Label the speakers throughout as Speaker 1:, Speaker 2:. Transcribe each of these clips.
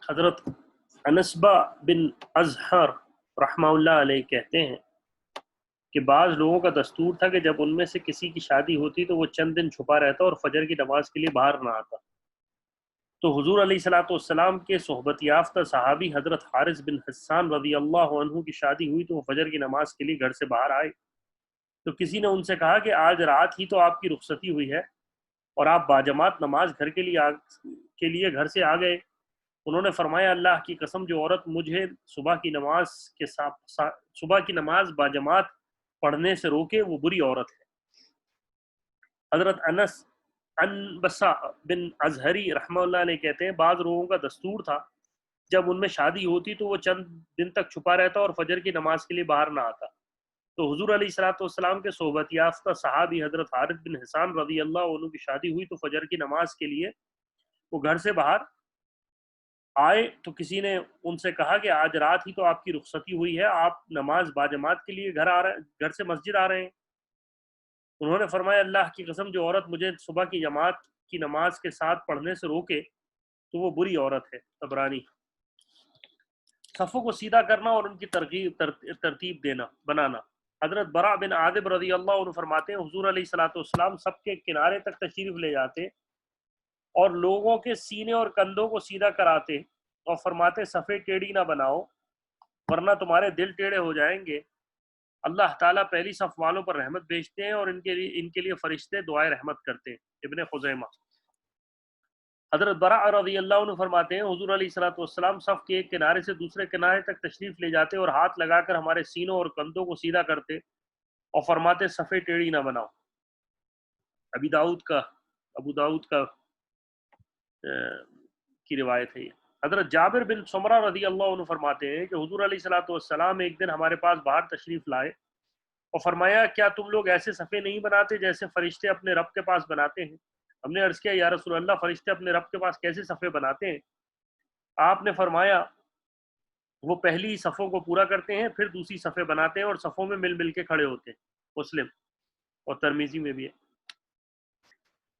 Speaker 1: حضرت انسبہ بن ازہر رحمہ اللہ علیہ کہتے ہیں کہ بعض لوگوں کا دستور تھا کہ جب ان میں سے کسی کی شادی ہوتی تو وہ چند دن چھپا رہتا اور فجر کی نماز کے لیے باہر نہ آتا۔ تو حضور علیہ الصلوۃ والسلام کے صحبت یافتہ صحابی حضرت حارث بن حسان رضی اللہ عنہ کی شادی ہوئی تو وہ فجر کی نماز کے لیے گھر سے باہر آئے۔ تو کسی نے ان سے کہا کہ آج رات ہی تو آپ کی رخصتی ہوئی ہے اور آپ باجماعت نماز گھر کے لیے گھر سے آ گئے۔ انہوں نے فرمایا اللہ کی قسم جو عورت مجھے صبح کی نماز باجماعت پڑھنے سے روکے وہ بری عورت ہے۔ حضرت انبسا بن ازہری رحمہ اللہ علیہ کہتے ہیں بعض لوگوں کا دستور تھا جب ان میں شادی ہوتی تو وہ چند دن تک چھپا رہتا اور فجر کی نماز کے لیے باہر نہ آتا۔ تو حضور علیہ الصلوۃ والسلام کے صحبت یافتہ صحابی حضرت حارث بن حسان رضی اللہ عنہ کی شادی ہوئی تو فجر کی نماز کے لیے وہ گھر سے باہر آئے۔ تو کسی نے ان سے کہا کہ آج رات ہی تو آپ کی رخصتی ہوئی ہے، آپ نماز باجماعت کے لیے گھر سے مسجد آ رہے ہیں۔ انہوں نے فرمایا اللہ کی قسم جو عورت مجھے صبح کی جماعت کی نماز کے ساتھ پڑھنے سے روکے تو وہ بری عورت ہے۔ طبرانی۔ صفوں کو سیدھا کرنا اور ان کی ترتیب بنانا۔ حضرت برا بن عازب رضی اللہ عنہ فرماتے ہیں حضور علیہ الصلوۃ والسلام سب کے کنارے تک تشریف لے جاتے اور لوگوں کے سینے اور کندھوں کو سیدھا کراتے اور فرماتے صفیں ٹیڑھی نہ بناؤ ورنہ تمہارے دل ٹیڑھے ہو جائیں گے۔ اللہ تعالیٰ پہلی صف والوں پر رحمت بھیجتے ہیں اور ان کے لیے فرشتے دعائے رحمت کرتے ہیں۔ ابن خزیمہ۔ حضرت برا رضی اللہ عنہ فرماتے ہیں حضور علیہ الصلوۃ والسلام صف کے ایک کنارے سے دوسرے کنارے تک تشریف لے جاتے اور ہاتھ لگا کر ہمارے سینوں اور کندھوں کو سیدھا کرتے اور فرماتے صفیں ٹیڑھی نہ بناؤ۔ ابو داؤد کا کی روایت ہے یہ۔ حضرت جابر بن سمرہ رضی اللہ عنہ فرماتے ہیں کہ حضور علیہ الصلوۃ والسلام ایک دن ہمارے پاس باہر تشریف لائے اور فرمایا کیا تم لوگ ایسے صفیں نہیں بناتے جیسے فرشتے اپنے رب کے پاس بناتے ہیں؟ ہم نے عرض کیا یا رسول اللہ فرشتے اپنے رب کے پاس کیسے صفیں بناتے ہیں؟ آپ نے فرمایا وہ پہلی صفوں کو پورا کرتے ہیں پھر دوسری صفیں بناتے ہیں اور صفوں میں مل مل کے کھڑے ہوتے ہیں۔ مسلم اور ترمذی میں بھی ہے۔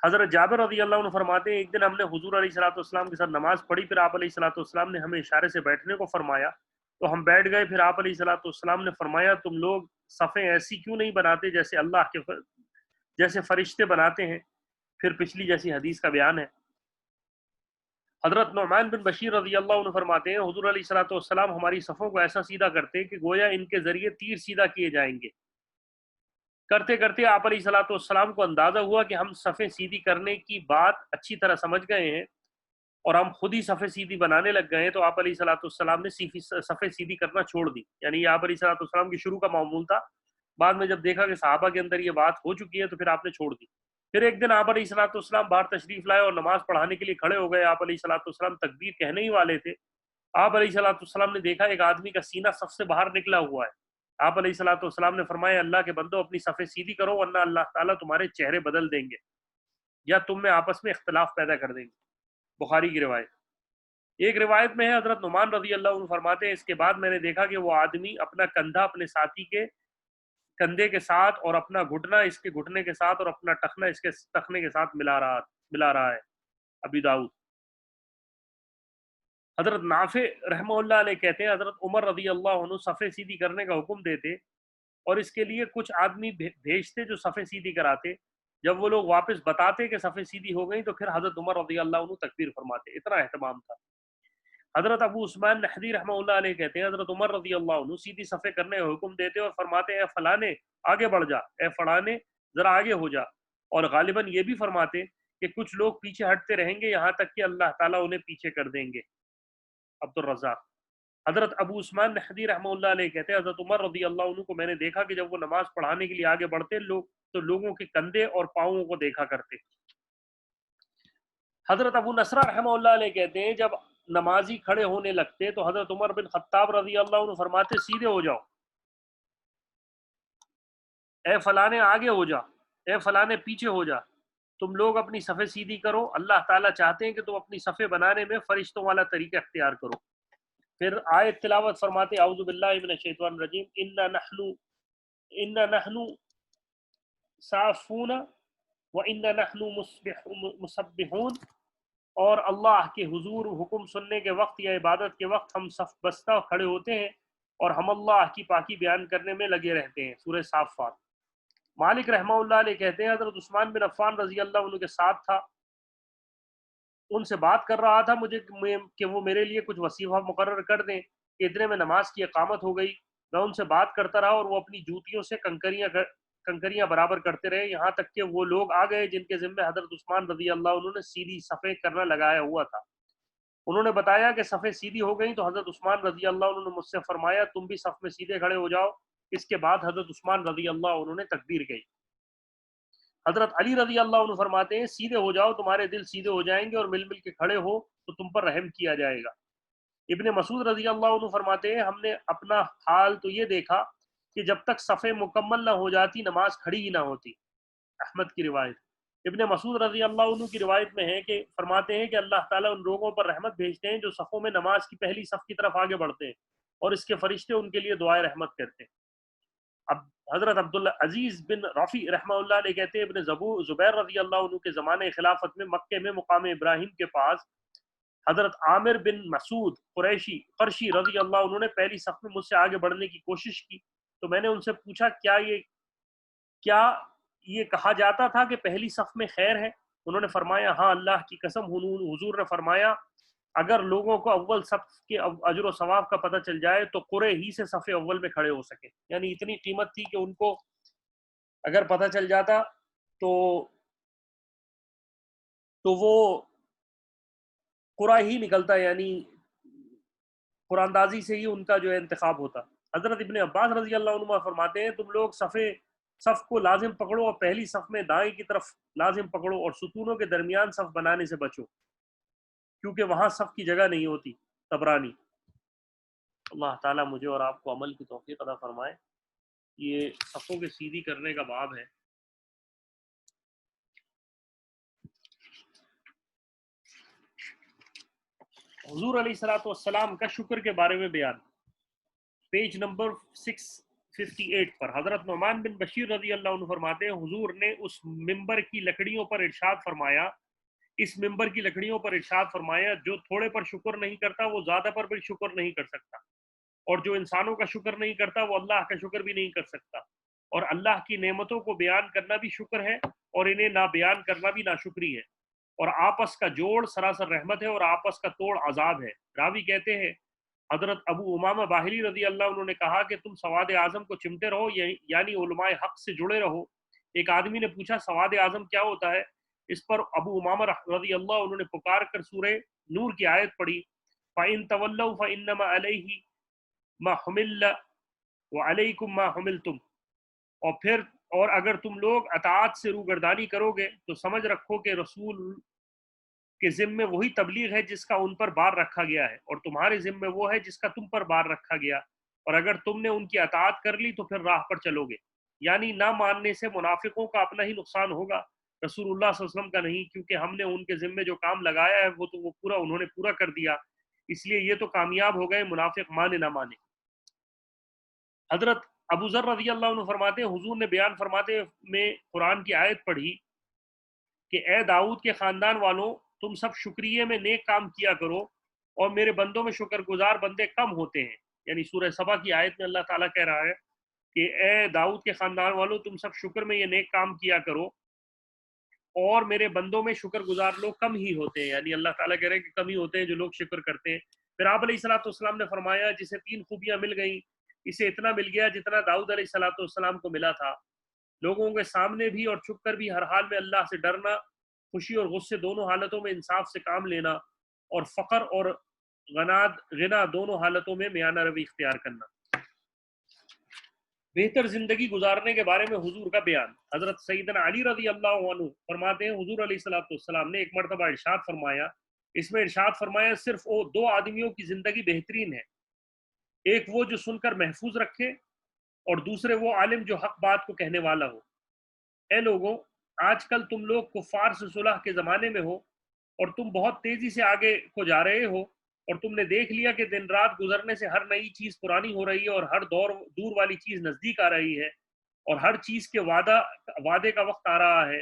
Speaker 1: حضرت جابر رضی اللہ عنہ فرماتے ہیں ایک دن ہم نے حضور علیہ الصلوۃ والسلام کے ساتھ نماز پڑھی، پھر آپ علیہ الصلوۃ والسلام نے ہمیں اشارے سے بیٹھنے کو فرمایا تو ہم بیٹھ گئے۔ پھر آپ علیہ الصلوۃ والسلام نے فرمایا تم لوگ صفیں ایسی کیوں نہیں بناتے جیسے فرشتے بناتے ہیں؟ پھر پچھلی جیسی حدیث کا بیان ہے۔ حضرت نعمان بن بشیر رضی اللہ عنہ فرماتے ہیں حضور علیہ الصلوۃ والسلام ہماری صفوں کو ایسا سیدھا کرتے کہ گویا ان کے ذریعے تیر سیدھا کیے جائیں گے۔ کرتے کرتے آپ علیہ الصلوۃ والسلام کو اندازہ ہوا کہ ہم صفیں سیدھی کرنے کی بات اچھی طرح سمجھ گئے ہیں اور ہم خود ہی صفیں سیدھی بنانے لگ گئے ہیں، تو آپ علیہ الصلوۃ والسلام نے صفیں سیدھی کرنا چھوڑ دی۔ یعنی یہ آپ علیہ الصلوۃ والسلام کی شروع کا معمول تھا، بعد میں جب دیکھا کہ صحابہ کے اندر یہ بات ہو چکی ہے تو پھر آپ نے چھوڑ دی۔ پھر ایک دن آپ علیہ الصلوۃ والسلام باہر تشریف لائے اور نماز پڑھانے کے لیے کھڑے ہو گئے۔ آپ علیہ الصلوۃ والسلام تکبیر کہنے ہی والے تھے، آپ علیہ الصلوۃ والسلام نے دیکھا ایک آدمی کا سینہ صف سے باہر نکلا ہوا ہے۔ آپ علیہ الصلوۃ والسلام نے فرمایا اللہ کے بندو اپنی صفیں سیدھی کرو ورنہ اللہ تعالیٰ تمہارے چہرے بدل دیں گے یا تم میں آپس میں اختلاف پیدا کر دیں گے۔ بخاری کی روایت۔ ایک روایت میں ہے حضرت نعمان رضی اللہ عنہ فرماتے ہیں اس کے بعد میں نے دیکھا کہ وہ آدمی اپنا کندھا اپنے ساتھی کے کندھے کے ساتھ اور اپنا گھٹنا اس کے گھٹنے کے ساتھ اور اپنا ٹخنا اس کے ٹخنے کے ساتھ ملا رہا ہے۔ ابی داؤد۔ حضرت نافع رحمہ اللہ علیہ کہتے ہیں حضرت عمر رضی اللہ عنہ صفیں سیدھی کرنے کا حکم دیتے اور اس کے لیے کچھ آدمی بھیجتے جو صفیں سیدھی کراتے۔ جب وہ لوگ واپس بتاتے کہ صفیں سیدھی ہو گئیں تو پھر حضرت عمر رضی اللہ عنہ تکبیر فرماتے، اتنا اہتمام تھا۔ حضرت ابو عثمان نحوی رحمہ اللہ علیہ کہتے ہیں حضرت عمر رضی اللہ عنہ سیدھی صفیں کرنے کا حکم دیتے اور فرماتے اے فلانے آگے بڑھ جا، اے فلانے ذرا آگے ہو جا، اور غالباً یہ بھی فرماتے کہ کچھ لوگ پیچھے ہٹتے رہیں گے یہاں تک کہ اللہ تعالیٰ انہیں پیچھے کر دیں گے۔ عبد الرزاق۔ حضرت ابو عثمان نحوی رحمہ اللہ علیہ کہتے ہیں حضرت عمر رضی اللہ عنہ کو میں نے دیکھا کہ جب وہ نماز پڑھانے کے لیے آگے بڑھتے تو لوگوں کے کندھے اور پاؤں کو دیکھا کرتے۔ حضرت ابو نصرہ رحمہ اللہ علیہ کہتے ہیں جب نمازی کھڑے ہونے لگتے تو حضرت عمر بن خطاب رضی اللہ عنہ فرماتے سیدھے ہو جاؤ، اے فلانے آگے ہو جا، اے فلانے پیچھے ہو جا، تم لوگ اپنی صفیں سیدھی کرو، اللہ تعالیٰ چاہتے ہیں کہ تم اپنی صفیں بنانے میں فرشتوں والا طریقہ اختیار کرو۔ پھر آیت تلاوت فرماتے اعوذ باللہ من الشیطان الرجیم انا نحن صافون وانا نحن مسبحون اور اللہ کے حضور حکم سننے کے وقت یا عبادت کے وقت ہم صف بستہ کھڑے ہوتے ہیں اور ہم اللہ کی پاکی بیان کرنے میں لگے رہتے ہیں۔ سورہ صافات۔ مالک رحمہ اللہ علیہ کہتے ہیں حضرت عثمان بن عفان رضی اللہ عنہ کے ساتھ تھا، ان سے بات کر رہا تھا مجھے کہ وہ میرے لیے کچھ وظیفہ مقرر کر دیں کہ اتنے میں نماز کی اقامت ہو گئی۔ میں ان سے بات کرتا رہا اور وہ اپنی جوتیوں سے کنکریاں برابر کرتے رہے، یہاں تک کہ وہ لوگ آ گئے جن کے ذمہ حضرت عثمان رضی اللہ عنہ نے سیدھی صفیں کرنا لگایا ہوا تھا۔ انہوں نے بتایا کہ صفیں سیدھی ہو گئیں تو حضرت عثمان رضی اللہ عنہ نے مجھ سے فرمایا تم بھی صف میں سیدھے کھڑے ہو جاؤ۔ اس کے بعد حضرت عثمان رضی اللہ عنہ نے تکبیر کہی۔ حضرت علی رضی اللہ عنہ فرماتے ہیں سیدھے ہو جاؤ، تمہارے دل سیدھے ہو جائیں گے اور مل مل کے کھڑے ہو تو تم پر رحم کیا جائے گا۔ ابن مسعود رضی اللہ عنہ فرماتے ہیں ہم نے اپنا حال تو یہ دیکھا کہ جب تک صفیں مکمل نہ ہو جاتی نماز کھڑی ہی نہ ہوتی۔ احمد کی روایت۔ ابن مسعود رضی اللہ عنہ کی روایت میں ہے کہ فرماتے ہیں کہ اللہ تعالیٰ ان لوگوں پر رحمت بھیجتے ہیں جو صفوں میں نماز کی پہلی صف کی طرف آگے بڑھتے ہیں اور اس کے فرشتے ان کے لیے دعائے رحمت کرتے ہیں۔ اب حضرت عبدالعزیز بن رافع رحمہ اللہ علیہ کہتے ہیں ابن زبیر رضی اللہ عنہ کے زمانے خلافت میں مکے میں مقام ابراہیم کے پاس حضرت عامر بن مسعود قرشی رضی اللہ عنہ نے پہلی صف میں مجھ سے آگے بڑھنے کی کوشش کی تو میں نے ان سے پوچھا کیا یہ کہا جاتا تھا کہ پہلی صف میں خیر ہے؟ انہوں نے فرمایا ہاں اللہ کی قسم۔ حضور نے فرمایا اگر لوگوں کو اول صف کے اجر و ثواب کا پتہ چل جائے تو قرے ہی سے صف اول میں کھڑے ہو سکے، یعنی اتنی قیمت تھی کہ ان کو اگر پتہ چل جاتا تو وہ قرا ہی نکلتا، یعنی قرآن اندازی سے ہی ان کا جو ہے انتخاب ہوتا۔ حضرت ابن عباس رضی اللہ عنہ فرماتے ہیں تم لوگ صف کو لازم پکڑو اور پہلی صف میں دائیں کی طرف لازم پکڑو اور ستونوں کے درمیان صف بنانے سے بچو کیونکہ وہاں صف کی جگہ نہیں ہوتی۔ طبرانی۔ اللہ تعالیٰ مجھے اور آپ کو عمل کی توفیق عطا فرمائے۔ یہ صفوں کے سیدھی کرنے کا باب ہے۔ حضور علیہ الصلوۃ والسلام کا شکر کے بارے میں بیان، پیج نمبر 658 پر حضرت نعمان بن بشیر رضی اللہ عنہ فرماتے ہیں حضور نے اس ممبر کی لکڑیوں پر ارشاد فرمایا جو تھوڑے پر شکر نہیں کرتا وہ زیادہ پر بھی شکر نہیں کر سکتا، اور جو انسانوں کا شکر نہیں کرتا وہ اللہ کا شکر بھی نہیں کر سکتا، اور اللہ کی نعمتوں کو بیان کرنا بھی شکر ہے اور انہیں نہ بیان کرنا بھی ناشکری ہے، اور آپس کا جوڑ سراسر رحمت ہے اور آپس کا توڑ عذاب ہے۔ راوی کہتے ہیں حضرت ابو امامہ باہلی رضی اللہ عنہ نے کہا کہ تم سواد اعظم کو چمٹے رہو، یعنی علماء حق سے جڑے رہو۔ ایک آدمی نے پوچھا سواد اعظم کیا ہوتا ہے؟ اس پر ابو امامہ رضی اللہ عنہ نے پکار کر سورہ نور کی آیت پڑھی فَإِن تَوَلَّوْا فَإِنَّمَا عَلَيْهِ مَا حُمِلَ وَعَلَيْكُمْ مَا حُمِلْتُمْ، اور اگر تم لوگ اطاعت سے روگردانی کرو گے تو سمجھ رکھو کہ رسول کے ذمے وہی تبلیغ ہے جس کا ان پر بار رکھا گیا ہے، اور تمہارے ذمے وہ ہے جس کا تم پر بار رکھا گیا، اور اگر تم نے ان کی اطاعت کر لی تو پھر راہ پر چلو گے۔ یعنی نہ ماننے سے منافقوں کا اپنا ہی نقصان ہوگا، رسول اللہ صلی اللہ علیہ وسلم کا نہیں، کیونکہ ہم نے ان کے ذمے جو کام لگایا ہے وہ پورا انہوں نے پورا کر دیا، اس لیے یہ تو کامیاب ہو گئے، منافق مانے نہ مانے۔ حضرت ابو ذر رضی اللہ عنہ فرماتے ہیں حضور نے بیان فرماتے میں قرآن کی آیت پڑھی کہ اے داؤد کے خاندان والوں تم سب شکریہ میں نیک کام کیا کرو اور میرے بندوں میں شکر گزار بندے کم ہوتے ہیں، یعنی سورہ سبا کی آیت میں اللہ تعالیٰ کہہ رہا ہے کہ اے داؤد کے خاندان والوں تم سب شکر میں یہ نیک کام کیا کرو اور میرے بندوں میں شکر گزار لوگ کم ہی ہوتے ہیں، یعنی اللہ تعالیٰ کہہ رہے ہیں کہ کم ہی ہوتے ہیں جو لوگ شکر کرتے ہیں۔ پھر آپ علیہ الصلوۃ والسلام نے فرمایا جسے 3 خوبیاں مل گئیں اسے اتنا مل گیا جتنا داؤد علیہ الصلوۃ والسلام کو ملا تھا، لوگوں کے سامنے بھی اور چھپ کر بھی ہر حال میں اللہ سے ڈرنا، خوشی اور غصے دونوں حالتوں میں انصاف سے کام لینا، اور فقر اور غنا دونوں حالتوں میں میانہ روی اختیار کرنا۔ بہتر زندگی گزارنے کے بارے میں حضور کا بیان، حضرت سیدنا علی رضی اللہ عنہ فرماتے ہیں حضور علیہ الصلوۃ والسلام نے ایک مرتبہ ارشاد فرمایا، اس میں ارشاد فرمایا صرف وہ 2 آدمیوں کی زندگی بہترین ہے، ایک وہ جو سن کر محفوظ رکھے اور دوسرے وہ عالم جو حق بات کو کہنے والا ہو۔ اے لوگوں آج کل تم لوگ کفار سے صلح کے زمانے میں ہو اور تم بہت تیزی سے آگے کو جا رہے ہو، اور تم نے دیکھ لیا کہ دن رات گزرنے سے ہر نئی چیز پرانی ہو رہی ہے اور ہر دور والی چیز نزدیک آ رہی ہے، اور ہر چیز کے وعدے کا وقت آ رہا ہے،